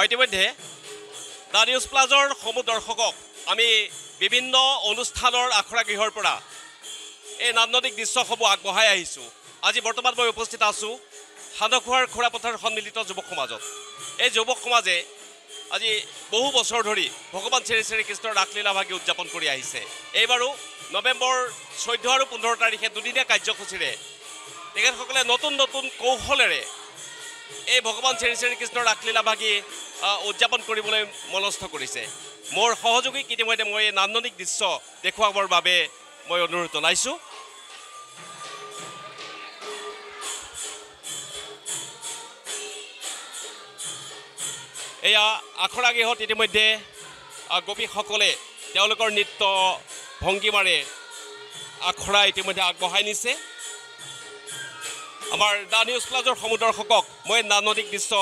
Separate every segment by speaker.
Speaker 1: ইতিমধ্যে the news প্লাজৰ সমূহ দৰ্শকক আমি বিভিন্ন অনুষ্ঠানৰ আখৰা গৃহৰ পৰা এই নান্দনিক দৃশ্যসমূহ আগবঢ়াই আহিছোঁ। আজি বৰ্তমান মই উপস্থিত আছোঁ সান্দহখোৱাৰ খুৰাপথাৰ সন্মিলিত যুৱক সমাজত। এই যুৱক সমাজে আজি বহু বছৰ ধৰি ভগৱান শ্ৰী শ্ৰী কৃষ্ণৰ ৰাসলীলা ভাগি উদযাপন কৰি আহিছে। এইবাৰো নৱেম্বৰ 14 আৰু 15 তাৰিখে দুদিনীয়া কাৰ্যসূচীৰে তেখেতসকলে নতুন নতুন কৌশলেৰে এই ভগৱান শ্ৰী শ্ৰী কৃষ্ণৰ ৰাসলীলা ভাগি উদযাপন কৰিবলৈ মনস্থ কৰিছে। মোৰ সহযোগীক ইতিমধ্যে মই এই নান্দনিক দৃশ্য দেখুৱাবৰ বাবে মই অনুৰোধ জনাইছোঁ। এয়া আখৰা গৃহত ইতিমধ্যে গোপীসকলে তেওঁলোকৰ নৃত্য ভংগীমাৰে আখৰা ইতিমধ্যে আগবঢ়াই নিছে। আমাৰ দ্য নিউজ প্লাজৰ সমূহ দৰ্শকক মই নান্দনিক দৃশ্য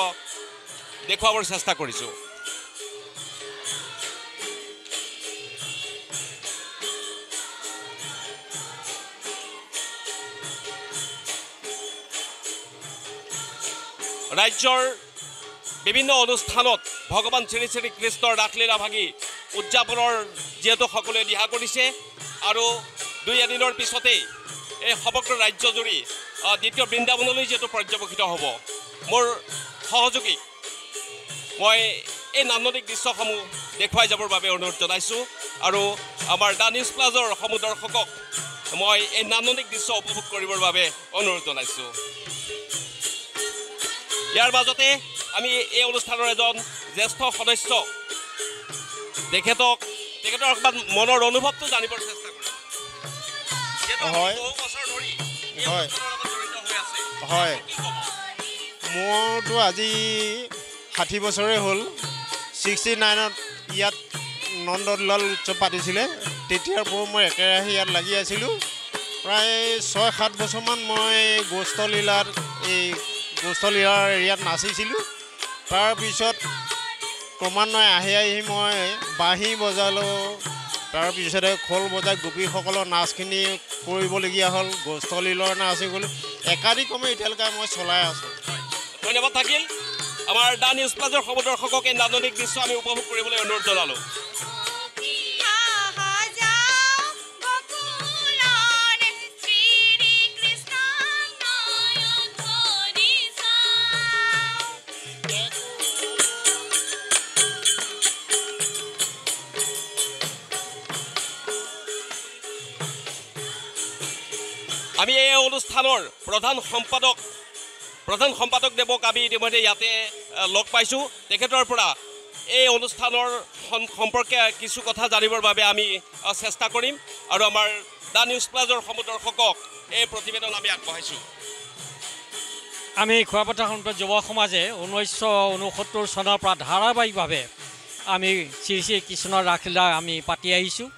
Speaker 1: দেখুৱাবৰ চেষ্টা কৰিছোঁ। ৰাজ্যৰ বিভিন্ন অনুষ্ঠানত ভগৱান শ্ৰী শ্ৰী কৃষ্ণৰ ৰাসলীলা ভাগি উদযাপনৰ যিহেতু সকলোৱে দিহা কৰিছে আৰু 2 এদিনৰ পিছতেই এই সমগ্ৰ ৰাজ্যজুৰি দ্বিতীয় বৃন্দাবনলৈ যিহেতু পৰ্যবেক্ষিত হ'ব। মোৰ সহযোগীক মই এই নান্দনিক দৃশ্যসমূহ দেখুৱাই যাবৰ বাবে অনুৰোধ জনাইছোঁ আৰু আমাৰ দ্য নিউজ প্লাজৰ সমূহ দৰ্শকক মই এই নান্দনিক দৃশ্য উপভোগ কৰিবৰ বাবে অনুৰোধ জনাইছোঁ। ইয়াৰ মাজতে আমি এই অনুষ্ঠানৰ এজন জ্যেষ্ঠ সদস্য তেখেতৰ অকণমান মনৰ অনুভৱটো জানিবৰ চেষ্টা কৰিম।
Speaker 2: হয়, মোৰতো আজি 60 বছৰে হ'ল। 69ত ইয়াত নন্দলাল উৎসৱ পাতিছিলে, তেতিয়াৰ পৰা মই একেৰাহে ইয়াত লাগি আছিলোঁ। প্ৰায় 6-7 বছৰমান মই গোষ্ঠলীলাৰ এৰিয়াত নাচিছিলোঁ। তাৰপিছত ক্ৰমান্বয়ে আহি মই বাঁহী বজালোঁ, তাৰপিছতে খোল বজাই গোপীসকলৰ নাচখিনি কৰিবলগীয়া হ'ল। গোষ্ঠলীলৰ নাচ গ'ল, একাধিক্ৰমে এতিয়ালৈকে মই চলাই আছোঁ।
Speaker 1: ধন্যবাদ থাকিল। আমাৰ দ্য নিউজ প্লাজৰ সমূহ দৰ্শকক এই নান্দনিক দৃশ্য আমি উপভোগ কৰিবলৈ অনুৰোধ জনালোঁ। আমি এই অনুষ্ঠানৰ প্ৰধান সম্পাদক দেৱক আমি ইতিমধ্যে ইয়াতে লগ পাইছোঁ। তেখেতৰ পৰা এই অনুষ্ঠানৰ সম্পৰ্কে কিছু কথা জানিবৰ বাবে আমি চেষ্টা কৰিম আৰু আমাৰ দ্য নিউজ প্লাজৰ সমূহ দৰ্শকক এই প্ৰতিবেদন আমি আগবঢ়াইছোঁ।
Speaker 3: আমি খুৰাপথাৰ সন্মিলিত যুৱ সমাজে 1969 চনৰ পৰা ধাৰাবাহিকভাৱে আমি শ্ৰী শ্ৰী কৃষ্ণৰ ৰাসলীলা আমি পাতি আহিছোঁ।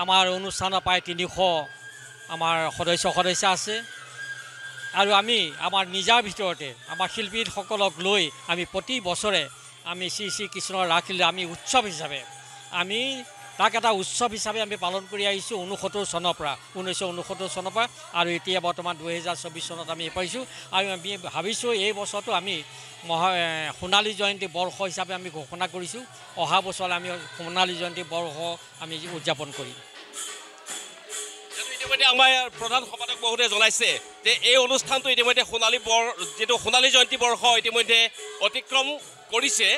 Speaker 3: আমাৰ অনুষ্ঠানৰ প্ৰায় 300 আমাৰ সদস্য আছে আৰু আমি আমাৰ নিজাৰ ভিতৰতে আমাৰ শিল্পীসকলক লৈ আমি প্ৰতি বছৰে আমি শ্ৰী শ্ৰী কৃষ্ণৰ ৰাসলীলা আমি উৎসৱ হিচাপে আমি তাক এটা উৎসৱ হিচাপে আমি পালন কৰি আহিছোঁ 1969 চনৰ পৰা আৰু এতিয়া বৰ্তমান 2024 চনত আমি পাইছোঁ। আৰু আমি ভাবিছোঁ এই বছৰটো আমি সোণালী জয়ন্তী বৰ্ষ হিচাপে আমি ঘোষণা কৰিছোঁ। অহা বছৰ আমি সোণালী জয়ন্তী বৰ্ষ আমি উদযাপন কৰিম।
Speaker 1: ইতিমধ্যে আমাৰ প্ৰধান সম্পাদক মহোদয়ে জনাইছে যে এই অনুষ্ঠানটো ইতিমধ্যে সোণালী জয়ন্তী বৰ্ষ ইতিমধ্যে অতিক্ৰম কৰিছে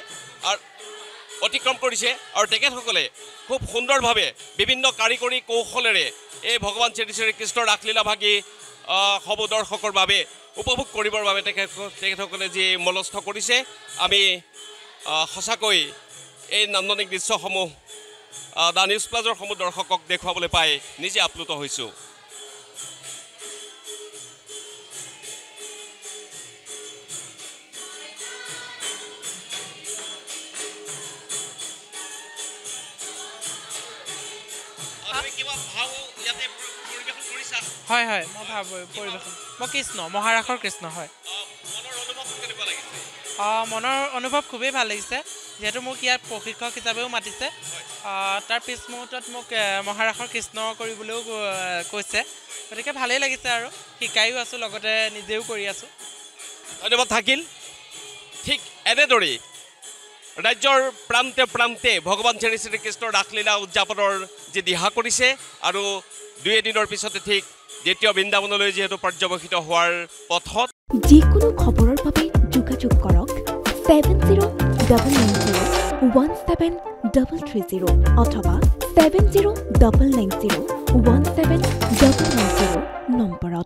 Speaker 1: আৰু তেখেতসকলে খুব সুন্দৰভাৱে বিভিন্ন কাৰিকৰী কৌশলেৰে এই ভগৱান শ্ৰী শ্ৰী কৃষ্ণৰ ৰাসলীলা ভাগি সমূহ দৰ্শকৰ বাবে উপভোগ কৰিবৰ বাবে তেখেতসকলে যি মনস্থ কৰিছে, আমি সঁচাকৈ এই নান্দনিক দৃশ্যসমূহ দ্য নিউজ প্লাজৰ সমূহ দৰ্শকক দেখুৱাবলৈ পাই নিজে আপ্লুত হৈছোঁ।
Speaker 4: হয় হয়, মই ভাৱ পৰিৱেশন মই কৃষ্ণ মহাৰাসৰ কৃষ্ণ হয়। মনৰ অনুভৱ খুবেই ভাল লাগিছে, যিহেতু মোক ইয়াত প্ৰশিক্ষক হিচাপেও মাতিছে। তাৰ পিছ মুহূৰ্তত মোক মহাৰাসৰ কৃষ্ণ কৰিবলৈও কৈছে, গতিকে ভালেই লাগিছে আৰু শিকায়ো আছোঁ, লগতে নিজেও কৰি আছোঁ।
Speaker 1: ধন্যবাদ থাকিল। ঠিক এনেদৰেই ৰাজ্যৰ প্ৰান্তে প্ৰান্তে ভগৱান শ্ৰী শ্ৰীকৃষ্ণৰ ৰাসলীলা উদযাপনৰ যি দিহা কৰিছে আৰু 2 এদিনৰ পিছতে ঠিক দ্বিতীয় বৃন্দাবনলৈ যিহেতু পৰ্যবেক্ষিত হোৱাৰ পথত
Speaker 5: যিকোনো খবৰৰ বাবে যোগাযোগ কৰক 7099017330 অথবা 7099017390 নম্বৰত।